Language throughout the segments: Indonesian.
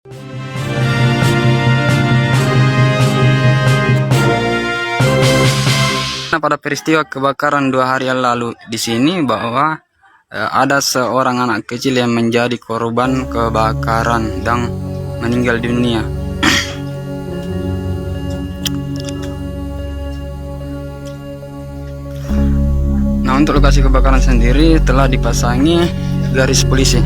Nah, pada peristiwa kebakaran 2 hari yang lalu di sini bahwa ada seorang anak kecil yang menjadi korban kebakaran dan meninggal dunia. Nah, untuk lokasi kebakaran sendiri telah dipasangi garis polisi.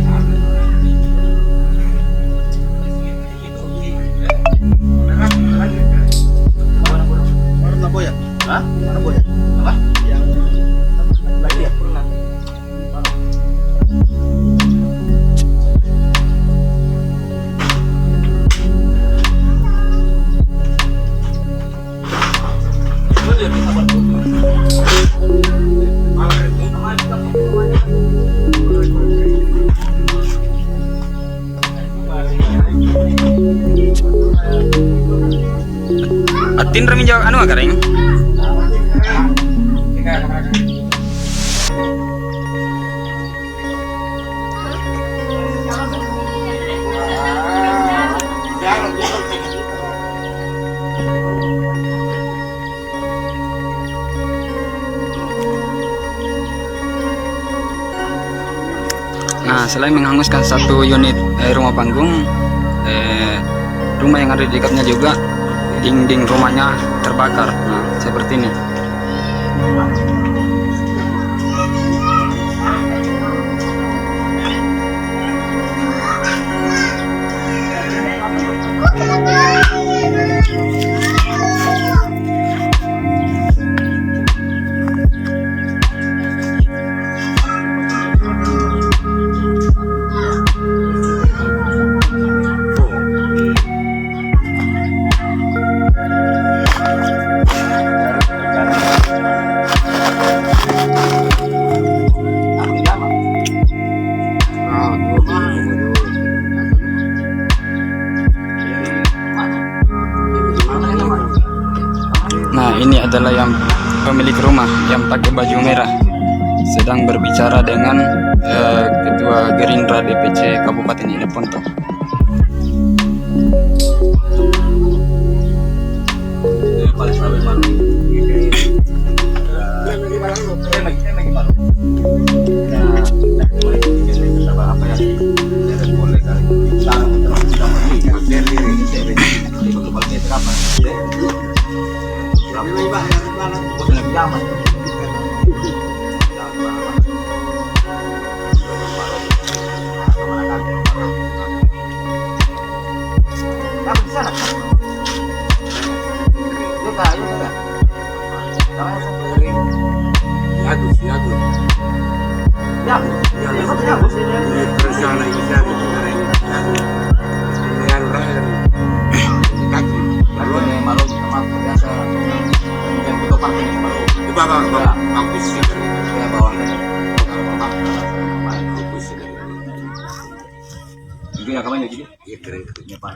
Atin rami jauh anu garing. Nah, selain menghanguskan 1 unit rumah panggung, rumah yang ada di dekatnya juga dinding rumahnya terbakar. Nah, seperti ini. Nah, ini adalah yang pemilik rumah yang pakai baju merah sedang berbicara dengan Ketua Gerindra DPC Kabupaten Jeneponto. Juga kapan jadi? Iya, keren-kerennya Pak.